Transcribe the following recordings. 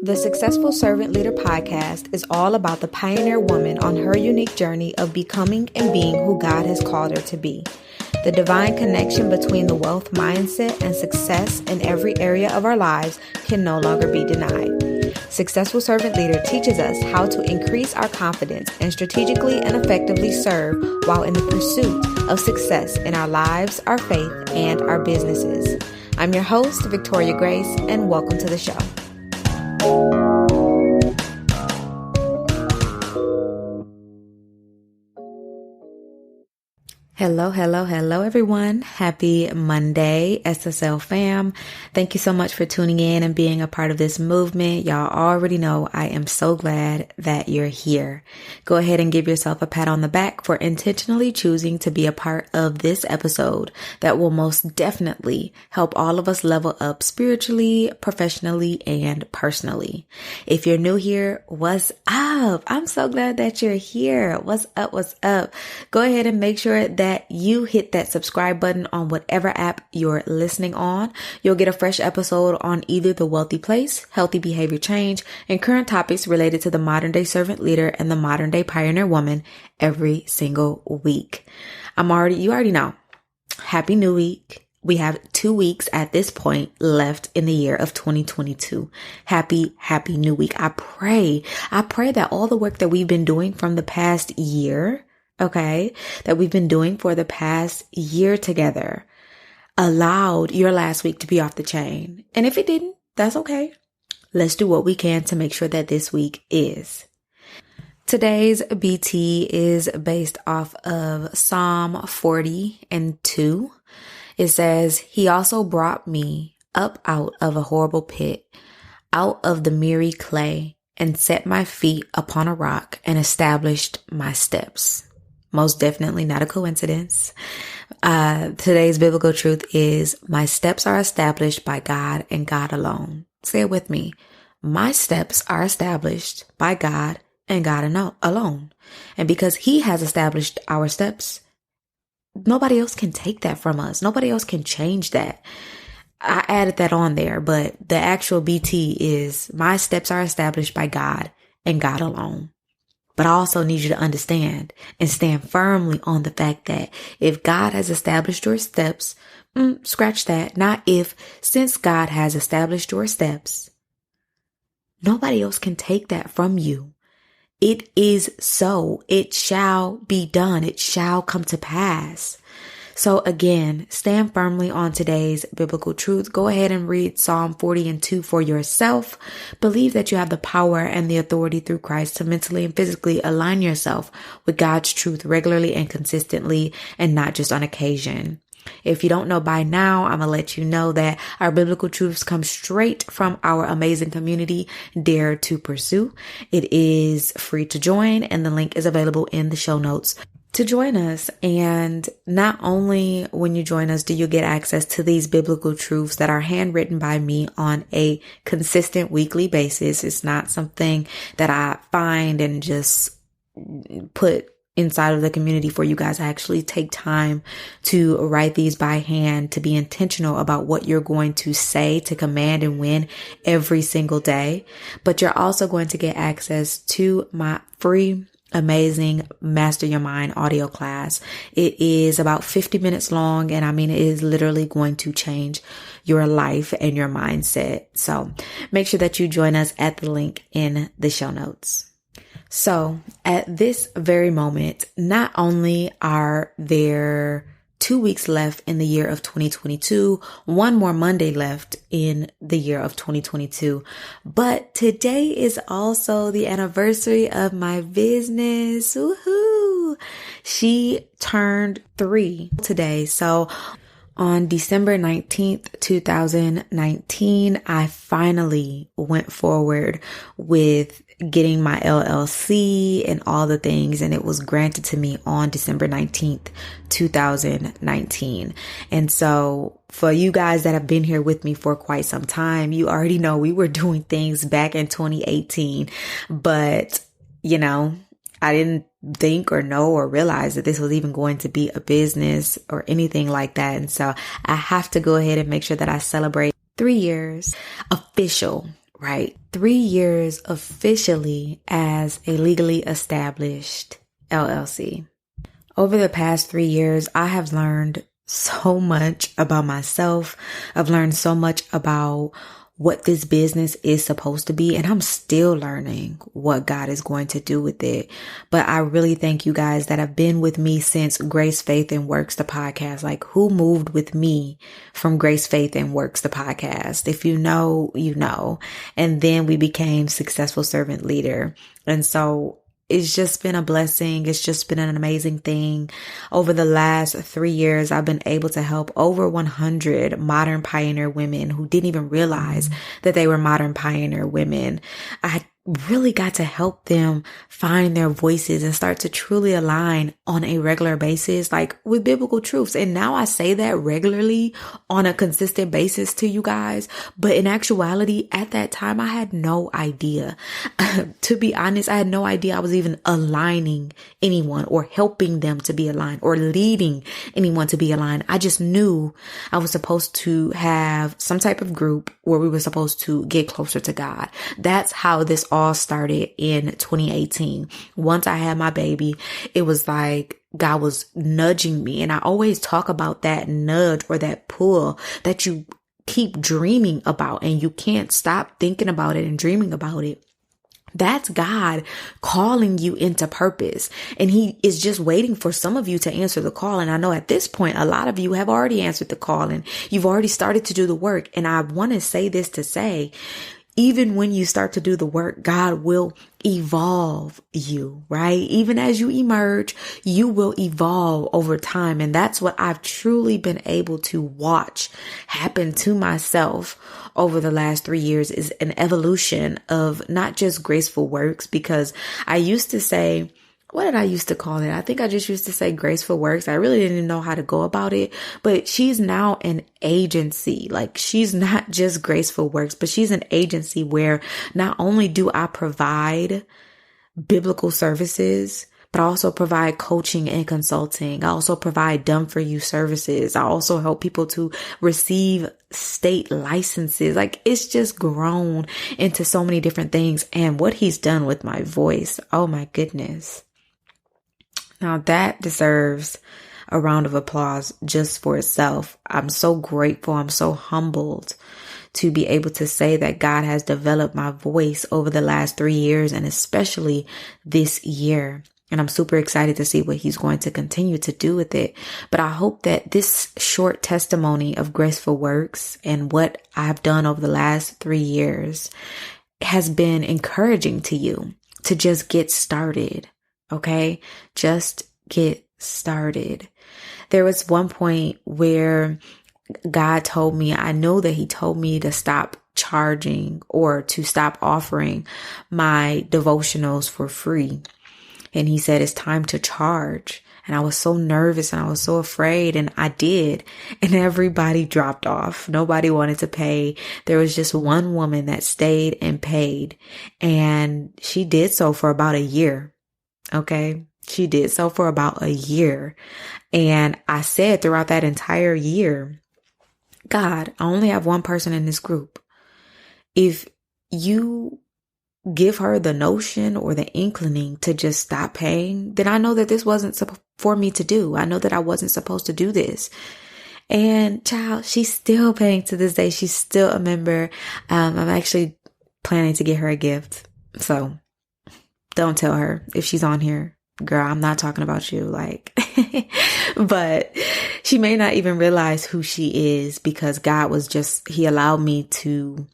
The Successful Servant Leader podcast is all about the pioneer woman on her unique journey of becoming and being who God has called her to be. The divine connection between the wealth mindset and success in every area of our lives can no longer be denied. Successful Servant Leader teaches us how to increase our confidence and strategically and effectively serve while in the pursuit of success in our lives, our faith, and our businesses. I'm your host, Victoria Grace, and welcome to the show. Hello, everyone. Happy Monday, SSL fam. Thank you so much for tuning in and being a part of this movement. Y'all already know I am so glad that you're here. Go ahead and give yourself a pat on the back for intentionally choosing to be a part of this episode that will most definitely help all of us level up spiritually, professionally, and personally. If you're new here, what's up? I'm so glad that you're here. What's up? Go ahead and make sure that you hit that subscribe button on whatever app you're listening on. You'll get a fresh episode on either the wealthy place, healthy behavior change, and current topics related to the modern day servant leader and the modern day pioneer woman every single week. You already know. Happy New Week. We have 2 weeks at this point left in the year of 2022. Happy New Week. I pray that all the work that we've been doing from the past year, that we've been doing for the past year together, allowed your last week to be off the chain. And if it didn't, that's okay. Let's do what we can to make sure that this week is. Today's BT is based off of Psalm 40:2. It says, "He also brought me up out of a horrible pit, out of the miry clay, and set my feet upon a rock and established my steps." Most definitely not a coincidence. Today's biblical truth is, my steps are established by God and God alone. Say it with me. My steps are established by God and God alone. And because He has established our steps, nobody else can take that from us. Nobody else can change that. I added that on there, but the actual BT is, my steps are established by God and God alone. But I also need you to understand and stand firmly on the fact that if God has established your steps, scratch that, not if, since God has established your steps, nobody else can take that from you. It is so. It shall be done. It shall come to pass. So again, stand firmly on today's biblical truth. Go ahead and read Psalm 40:2 for yourself. Believe that you have the power and the authority through Christ to mentally and physically align yourself with God's truth regularly and consistently, and not just on occasion. If you don't know by now, I'm going to let you know that our biblical truths come straight from our amazing community, Dare to Pursue. It is free to join, and the link is available in the show notes to join us. And not only when you join us do you get access to these biblical truths that are handwritten by me on a consistent weekly basis. It's not something that I find and just put inside of the community for you guys. I actually take time to write these by hand, to be intentional about what you're going to say, to command and win every single day. But you're also going to get access to my free amazing Master Your Mind audio class. It is about 50 minutes long, and it is literally going to change your life and your mindset. So make sure that you join us at the link in the show notes. So at this very moment, not only are there 2 weeks left in the year of 2022, one more Monday left in the year of 2022. But today is also the anniversary of my business. Woohoo! She turned 3 today. So on December 19th, 2019, I finally went forward with getting my LLC and all the things, and it was granted to me on December 19th, 2019. And so for you guys that have been here with me for quite some time, you already know we were doing things back in 2018, but I didn't think or know or realize that this was even going to be a business or anything like that. And so I have to go ahead and make sure that I celebrate 3 years official right? 3 years officially as a legally established LLC. Over the past 3 years, I have learned so much about myself. I've learned so much about what this business is supposed to be, and I'm still learning what God is going to do with it. But I really thank you guys that have been with me since Grace, Faith, and Works, the podcast. Like, who moved with me from Grace, Faith, and Works, the podcast? If you know, you know. And then we became Successful Servant Leader. And so it's just been a blessing. It's just been an amazing thing. Over the last 3 years, I've been able to help over 100 modern pioneer women who didn't even realize that they were modern pioneer women. I really got to help them find their voices and start to truly align on a regular basis, like with biblical truths. And now I say that regularly on a consistent basis to you guys. But in actuality, at that time, I had no idea. To be honest, I had no idea I was even aligning anyone or helping them to be aligned or leading anyone to be aligned. I just knew I was supposed to have some type of group where we were supposed to get closer to God. That's how this all started in 2018. Once I had my baby, it was like God was nudging me. And I always talk about that nudge or that pull that you keep dreaming about and you can't stop thinking about it and dreaming about it. That's God calling you into purpose. And he is just waiting for some of you to answer the call. And I know at this point, a lot of you have already answered the call and you've already started to do the work. And I want to say this to say, even when you start to do the work, God will evolve you, right? Even as you emerge, you will evolve over time. And that's what I've truly been able to watch happen to myself over the last 3 years, is an evolution of not just graceful works, because I used to say, what did I used to call it? I think I just used to say graceful works. I really didn't even know how to go about it, but she's now an agency. Like, she's not just graceful works, but she's an agency where not only do I provide biblical services, but I also provide coaching and consulting. I also provide done for you services. I also help people to receive state licenses. Like, it's just grown into so many different things. And what he's done with my voice, oh my goodness. Now that deserves a round of applause just for itself. I'm so grateful. I'm so humbled to be able to say that God has developed my voice over the last 3 years and especially this year. And I'm super excited to see what he's going to continue to do with it. But I hope that this short testimony of graceful works and what I've done over the last 3 years has been encouraging to you to just get started. Okay, just get started. There was one point where God told me, I know that he told me to stop charging or to stop offering my devotionals for free. And he said, it's time to charge. And I was so nervous and I was so afraid, and I did. And everybody dropped off. Nobody wanted to pay. There was just one woman that stayed and paid. And she did so for about a year. Okay. She did so for about a year. And I said throughout that entire year, God, I only have one person in this group. If you give her the notion or the inclining to just stop paying, then I know that this wasn't for me to do. I know that I wasn't supposed to do this. And child, she's still paying to this day. She's still a member. I'm actually planning to get her a gift. So don't tell her if she's on here. Girl, I'm not talking about you. Like, but she may not even realize who she is, because God was he allowed me to,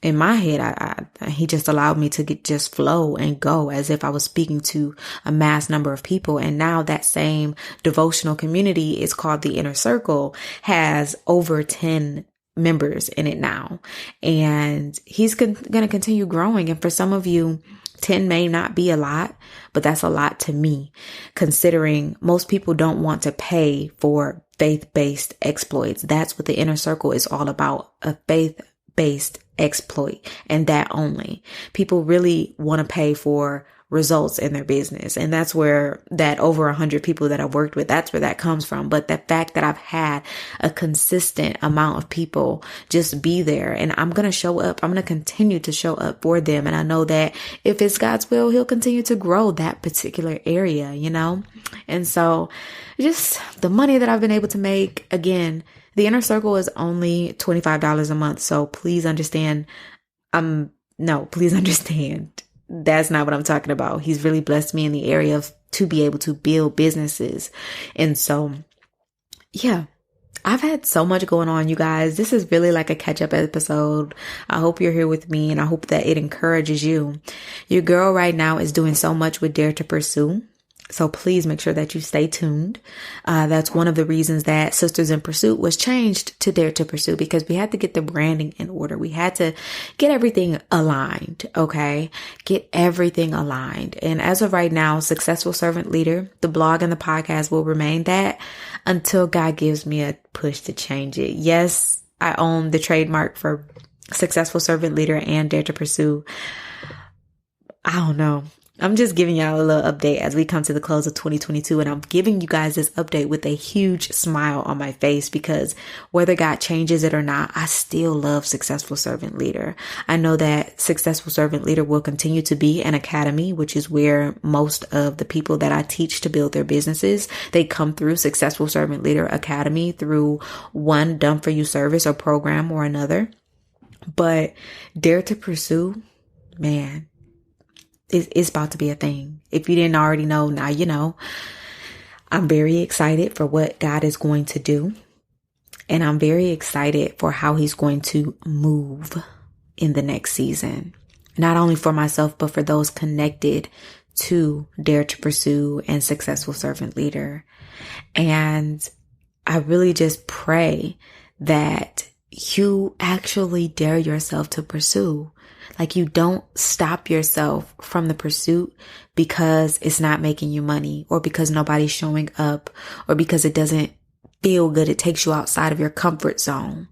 in my head, he just allowed me to just flow and go as if I was speaking to a mass number of people. And now that same devotional community is called the Inner Circle, has over 10 members in it now. And he's going to continue growing. And for some of you, 10 may not be a lot, but that's a lot to me, considering most people don't want to pay for faith-based exploits. That's what the Inner Circle is all about, a faith-based exploit, and that only. People really want to pay for results in their business. And that's where that over 100 people that I've worked with, that's where that comes from. But the fact that I've had a consistent amount of people just be there, and I'm going to show up, I'm going to continue to show up for them. And I know that if it's God's will, he'll continue to grow that particular area, you know? And so just the money that I've been able to make, again, the inner circle is only $25 a month. So please understand, please understand. That's not what I'm talking about. He's really blessed me in the area of to be able to build businesses. And so, yeah, I've had so much going on, you guys. This is really like a catch-up episode. I hope you're here with me, and I hope that it encourages you. Your girl right now is doing so much with Dare to Pursue. So please make sure that you stay tuned. That's one of the reasons that Sisters in Pursuit was changed to Dare to Pursue, because we had to get the branding in order. We had to get everything aligned. Okay. Get everything aligned. And as of right now, Successful Servant Leader, the blog and the podcast will remain that until God gives me a push to change it. Yes, I own the trademark for Successful Servant Leader and Dare to Pursue. I don't know. I'm just giving y'all a little update as we come to the close of 2022. And I'm giving you guys this update with a huge smile on my face, because whether God changes it or not, I still love Successful Servant Leader. I know that Successful Servant Leader will continue to be an academy, which is where most of the people that I teach to build their businesses, they come through Successful Servant Leader Academy through one Done For You service or program or another. But Dare to Pursue, man, it's about to be a thing. If you didn't already know, now you know. I'm very excited for what God is going to do. And I'm very excited for how he's going to move in the next season. Not only for myself, but for those connected to Dare to Pursue and Successful Servant Leader. And I really just pray that you actually dare yourself to pursue. Like, you don't stop yourself from the pursuit because it's not making you money, or because nobody's showing up, or because it doesn't feel good. It takes you outside of your comfort zone.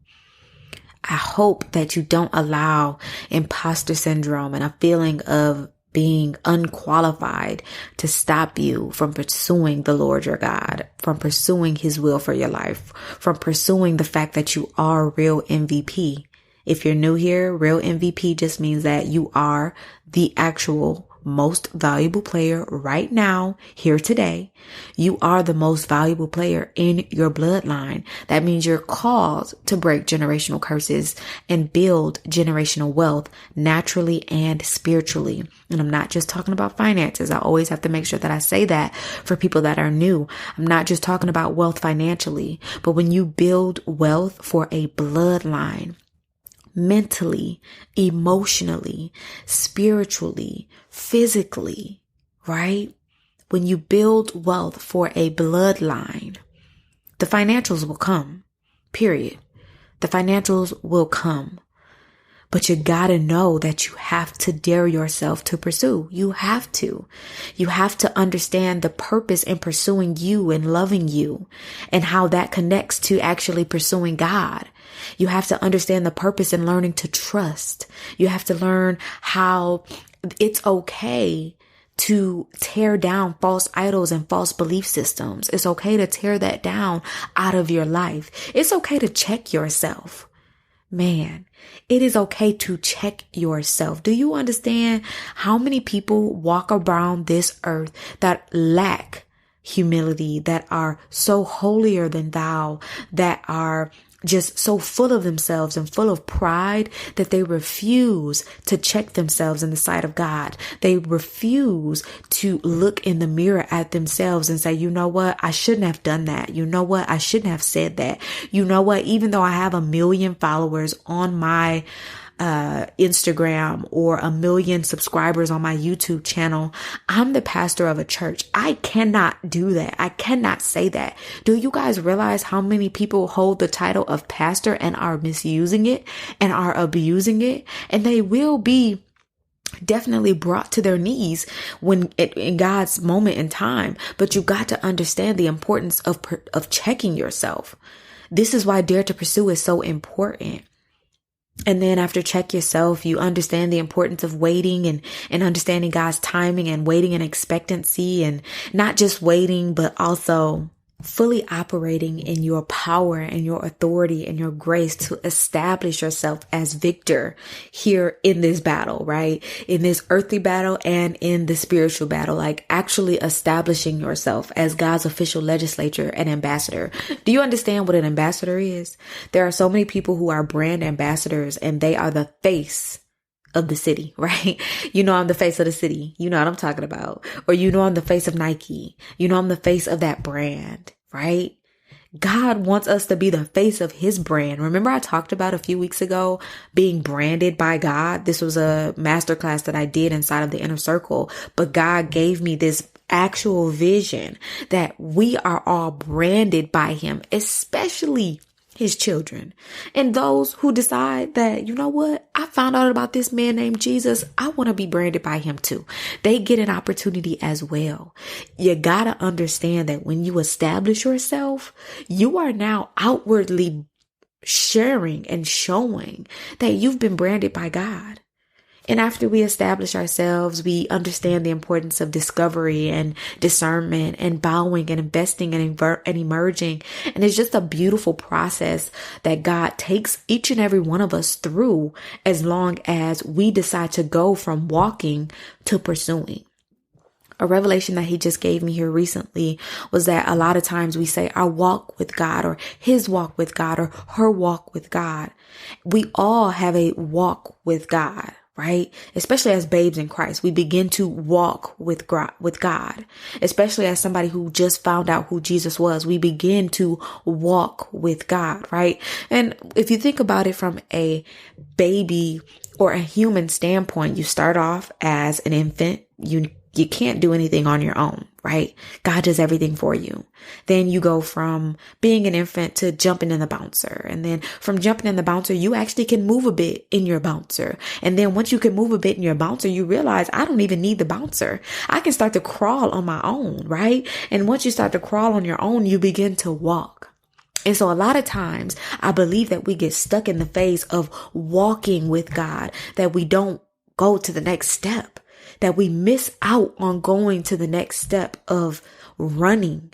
I hope that you don't allow imposter syndrome and a feeling of being unqualified to stop you from pursuing the Lord your God, from pursuing his will for your life, from pursuing the fact that you are a real MVP. If you're new here, real MVP just means that you are the actual most valuable player right now, here today. You are the most valuable player in your bloodline. That means you're called to break generational curses and build generational wealth naturally and spiritually. And I'm not just talking about finances. I always have to make sure that I say that for people that are new. I'm not just talking about wealth financially, but when you build wealth for a bloodline, mentally, emotionally, spiritually, physically, right? When you build wealth for a bloodline, the financials will come, period. The financials will come. But you gotta know that you have to dare yourself to pursue. You have to. You have to understand the purpose in pursuing you and loving you, and how that connects to actually pursuing God. You have to understand the purpose in learning to trust. You have to learn how it's okay to tear down false idols and false belief systems. It's okay to tear that down out of your life. It's okay to check yourself. Man, it is okay to check yourself. Do you understand how many people walk around this earth that lack humility, that are so holier than thou, that are just so full of themselves and full of pride that they refuse to check themselves in the sight of God. They refuse to look in the mirror at themselves and say, you know what? I shouldn't have done that. You know what? I shouldn't have said that. You know what? Even though I have 1 million followers on my Instagram or 1 million subscribers on my YouTube channel, I'm the pastor of a church. I cannot do that. I cannot say that. Do you guys realize how many people hold the title of pastor and are misusing it and are abusing it? And they will be definitely brought to their knees in God's moment in time. But you got to understand the importance of checking yourself. This is why Dare to Pursue is so important. And then after check yourself, you understand the importance of waiting and understanding God's timing and waiting in expectancy, and not just waiting, but also fully operating in your power and your authority and your grace to establish yourself as victor here in this battle, right? In this earthly battle and in the spiritual battle, like actually establishing yourself as God's official legislator and ambassador. Do you understand what an ambassador is? There are so many people who are brand ambassadors, and they are the face of the city, right? You know, I'm the face of the city. You know what I'm talking about. Or you know, I'm the face of Nike. You know, I'm the face of that brand, right? God wants us to be the face of his brand. Remember I talked about a few weeks ago being branded by God? This was a masterclass that I did inside of the inner circle, but God gave me this actual vision that we are all branded by him, especially his children, and those who decide that, you know what, I found out about this man named Jesus, I want to be branded by him too. They get an opportunity as well. You gotta understand that when you establish yourself, you are now outwardly sharing and showing that you've been branded by God. And after we establish ourselves, we understand the importance of discovery and discernment and bowing and investing and emerging. And it's just a beautiful process that God takes each and every one of us through, as long as we decide to go from walking to pursuing. A revelation that he just gave me here recently was that a lot of times we say our walk with God, or his walk with God, or her walk with God. We all have a walk with God, right? Especially as babes in Christ, we begin to walk with God, especially as somebody who just found out who Jesus was. We begin to walk with God, right? And if you think about it from a baby or a human standpoint, you start off as an infant. You can't do anything on your own, right? God does everything for you. Then you go from being an infant to jumping in the bouncer. And then from jumping in the bouncer, you actually can move a bit in your bouncer. And then once you can move a bit in your bouncer, you realize I don't even need the bouncer. I can start to crawl on my own, right? And once you start to crawl on your own, you begin to walk. And so a lot of times I believe that we get stuck in the phase of walking with God, that we don't go to the next step, that we miss out on going to the next step of running,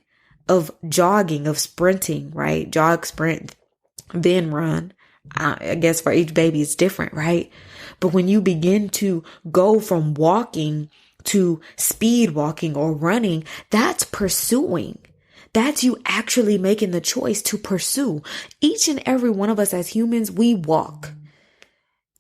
of jogging, of sprinting, right? Jog, sprint, then run. I guess for each baby it's different, right? But when you begin to go from walking to speed walking or running, that's pursuing. That's you actually making the choice to pursue. Each and every one of us as humans, we walk.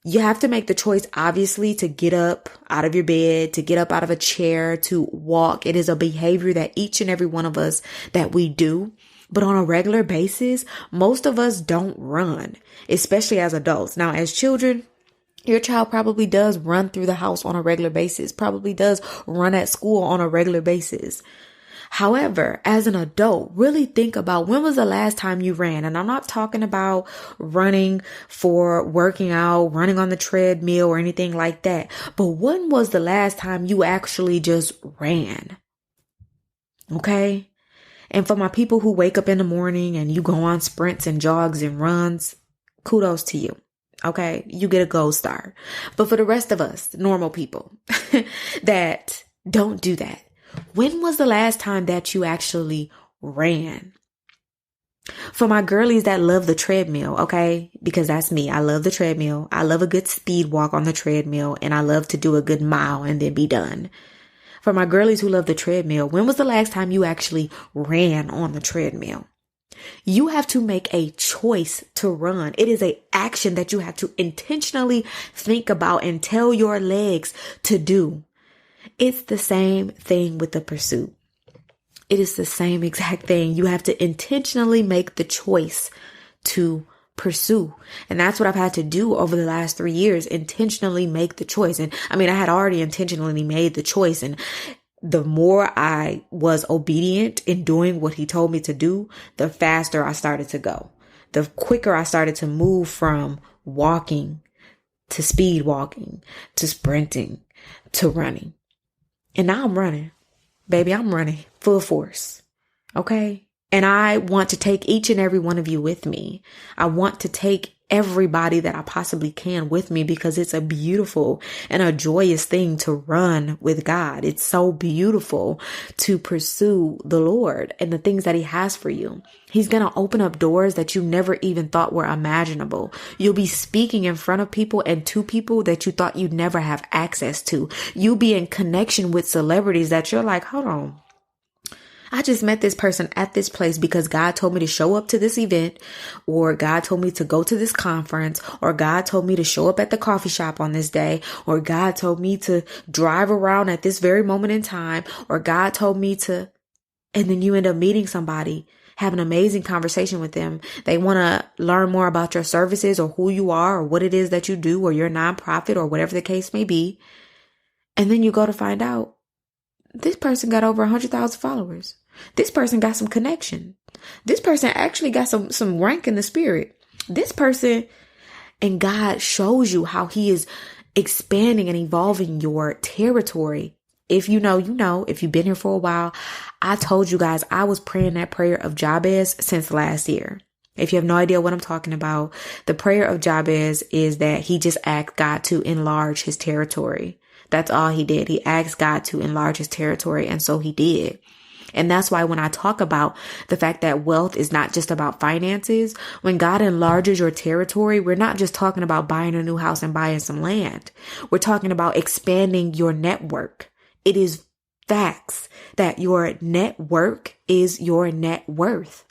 You have to make the choice, obviously, to get up out of your bed, to get up out of a chair, to walk. It is a behavior that each and every one of us that we do. But on a regular basis, most of us don't run, especially as adults. Now, as children, your child probably does run through the house on a regular basis, probably does run at school on a regular basis. However, as an adult, really think about when was the last time you ran? And I'm not talking about running for working out, running on the treadmill or anything like that. But when was the last time you actually just ran? Okay. And for my people who wake up in the morning and you go on sprints and jogs and runs, kudos to you. Okay. You get a gold star. But for the rest of us, normal people that don't do that, when was the last time that you actually ran? For my girlies that love the treadmill, okay, because that's me. I love the treadmill. I love a good speed walk on the treadmill, and I love to do a good mile and then be done. For my girlies who love the treadmill, when was the last time you actually ran on the treadmill? You have to make a choice to run. It is an action that you have to intentionally think about and tell your legs to do. It's the same thing with the pursuit. It is the same exact thing. You have to intentionally make the choice to pursue. And that's what I've had to do over the last 3 years, intentionally make the choice. And I mean, I had already intentionally made the choice. And the more I was obedient in doing what he told me to do, the faster I started to go. The quicker I started to move from walking to speed walking to sprinting to running. And now I'm running, baby. I'm running full force. Okay. And I want to take each and every one of you with me. I want to take everybody that I possibly can with me, because it's a beautiful and a joyous thing to run with God. It's so beautiful to pursue the Lord and the things that he has for you. He's going to open up doors that you never even thought were imaginable. You'll be speaking in front of people and to people that you thought you'd never have access to. You'll be in connection with celebrities that you're like, hold on, I just met this person at this place because God told me to show up to this event, or God told me to go to this conference, or God told me to show up at the coffee shop on this day, or God told me to drive around at this very moment in time, or God told me to, and then you end up meeting somebody, have an amazing conversation with them. They want to learn more about your services or who you are or what it is that you do or your nonprofit or whatever the case may be. And then you go to find out this person got over 100,000 followers. This person got some connection. This person actually got some rank in the spirit. This person, and God shows you how he is expanding and evolving your territory. If you know, you know. If you've been here for a while, I told you guys I was praying that prayer of Jabez since last year. If you have no idea what I'm talking about, the prayer of Jabez is that he just asked God to enlarge his territory. That's all he did. He asked God to enlarge his territory, and so he did. And that's why when I talk about the fact that wealth is not just about finances, when God enlarges your territory, we're not just talking about buying a new house and buying some land. We're talking about expanding your network. It is facts that your network is your net worth.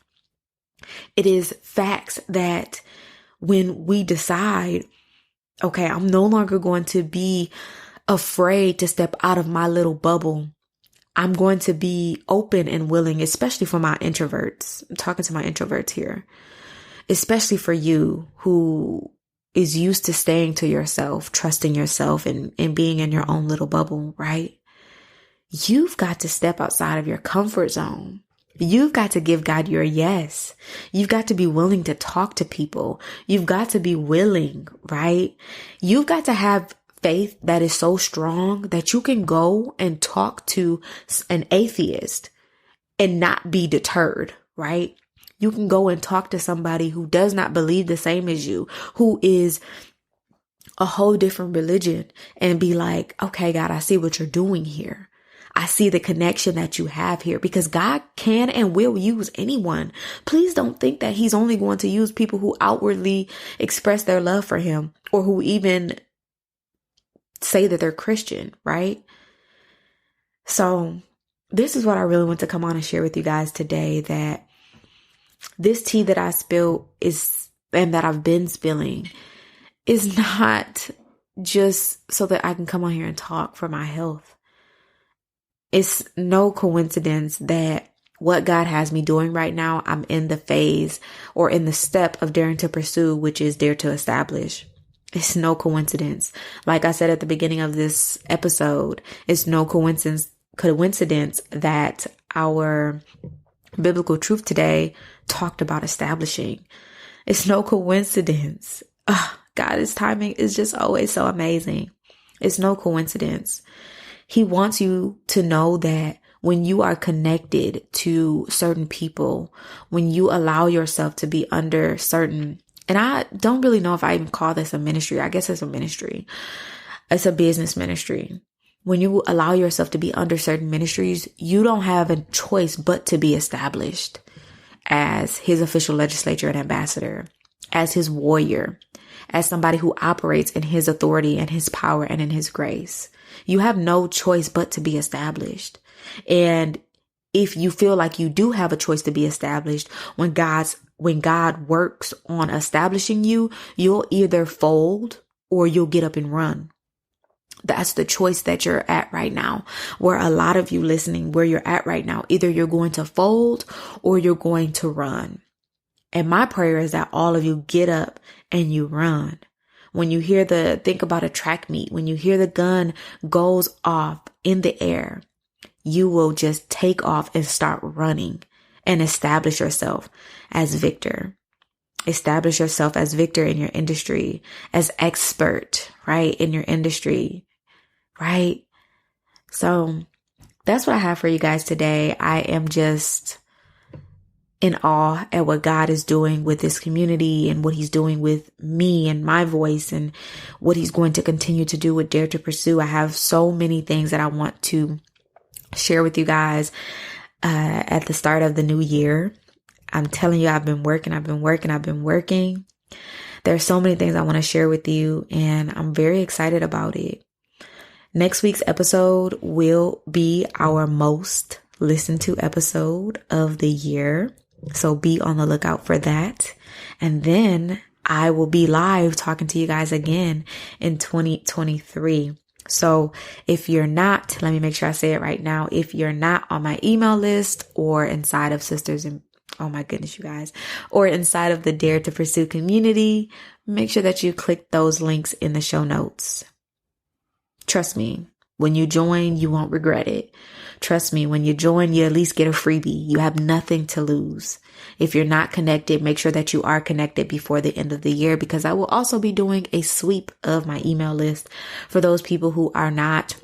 It is facts that when we decide, okay, I'm no longer going to be afraid to step out of my little bubble. I'm going to be open and willing, especially for my introverts. I'm talking to my introverts here, especially for you who is used to staying to yourself, trusting yourself and being in your own little bubble, right? You've got to step outside of your comfort zone. You've got to give God your yes. You've got to be willing to talk to people. You've got to be willing, right? You've got to have faith that is so strong that you can go and talk to an atheist and not be deterred, right? You can go and talk to somebody who does not believe the same as you, who is a whole different religion, and be like, okay, God, I see what you're doing here. I see the connection that you have here, because God can and will use anyone. Please don't think that he's only going to use people who outwardly express their love for him or who even say that they're Christian, right? So this is what I really want to come on and share with you guys today, that this tea that I spilled and that I've been spilling is not just so that I can come on here and talk for my health. It's no coincidence that what God has me doing right now, I'm in the phase or in the step of daring to pursue, which is dare to establish. It's no coincidence. Like I said at the beginning of this episode, it's no coincidence that our biblical truth today talked about establishing. It's no coincidence. God, his timing is just always so amazing. It's no coincidence. He wants you to know that when you are connected to certain people, when you allow yourself to be under certain, and I don't really know if I even call this a ministry. I guess it's a ministry. It's a business ministry. When you allow yourself to be under certain ministries, you don't have a choice but to be established as his official legislator and ambassador, as his warrior, as somebody who operates in his authority and his power and in his grace. You have no choice but to be established. And if you feel like you do have a choice to be established, when God works on establishing you, you'll either fold or you'll get up and run. That's the choice that you're at right now. Where a lot of you listening, where you're at right now, either you're going to fold or you're going to run. And my prayer is that all of you get up and you run. When you hear think about a track meet, when you hear the gun goes off in the air, you will just take off and start running and establish yourself as victor. Establish yourself as victor in your industry, as expert, right? In your industry, right? So that's what I have for you guys today. I am just in awe at what God is doing with this community and what he's doing with me and my voice and what he's going to continue to do with Dare to Pursue. I have so many things that I want to share with you guys at the start of the new year. I'm telling you, I've been working. There's so many things I want to share with you, and I'm very excited about it. Next week's episode will be our most listened to episode of the year. So be on the lookout for that. And then I will be live talking to you guys again in 2023. So if you're not, let me make sure I say it right now. If you're not on my email list or inside of Sisters and oh my goodness, you guys, or inside of the Dare to Pursue community, make sure that you click those links in the show notes. Trust me, when you join, you won't regret it. Trust me, when you join, you at least get a freebie. You have nothing to lose. If you're not connected, make sure that you are connected before the end of the year, because I will also be doing a sweep of my email list for those people who are not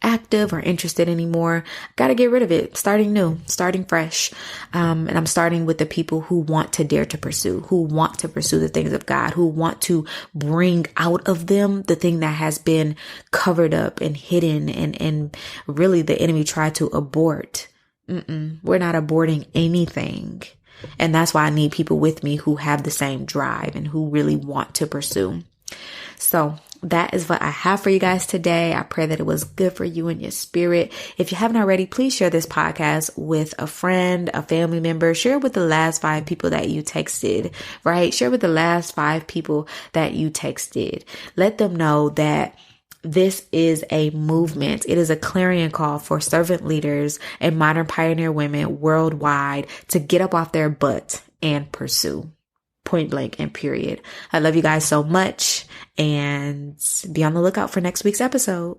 active or interested anymore. Got to get rid of it. Starting new, starting fresh. And I'm starting with the people who want to dare to pursue, who want to pursue the things of God, who want to bring out of them the thing that has been covered up and hidden and really the enemy tried to abort. We're not aborting anything. And that's why I need people with me who have the same drive and who really want to pursue. So that is what I have for you guys today. I pray that it was good for you and your spirit. If you haven't already, please share this podcast with a friend, a family member. Share with the last 5 people that you texted, right? Share with the last 5 people that you texted. Let them know that this is a movement. It is a clarion call for servant leaders and modern pioneer women worldwide to get up off their butt and pursue. Point blank and period. I love you guys so much, and be on the lookout for next week's episode.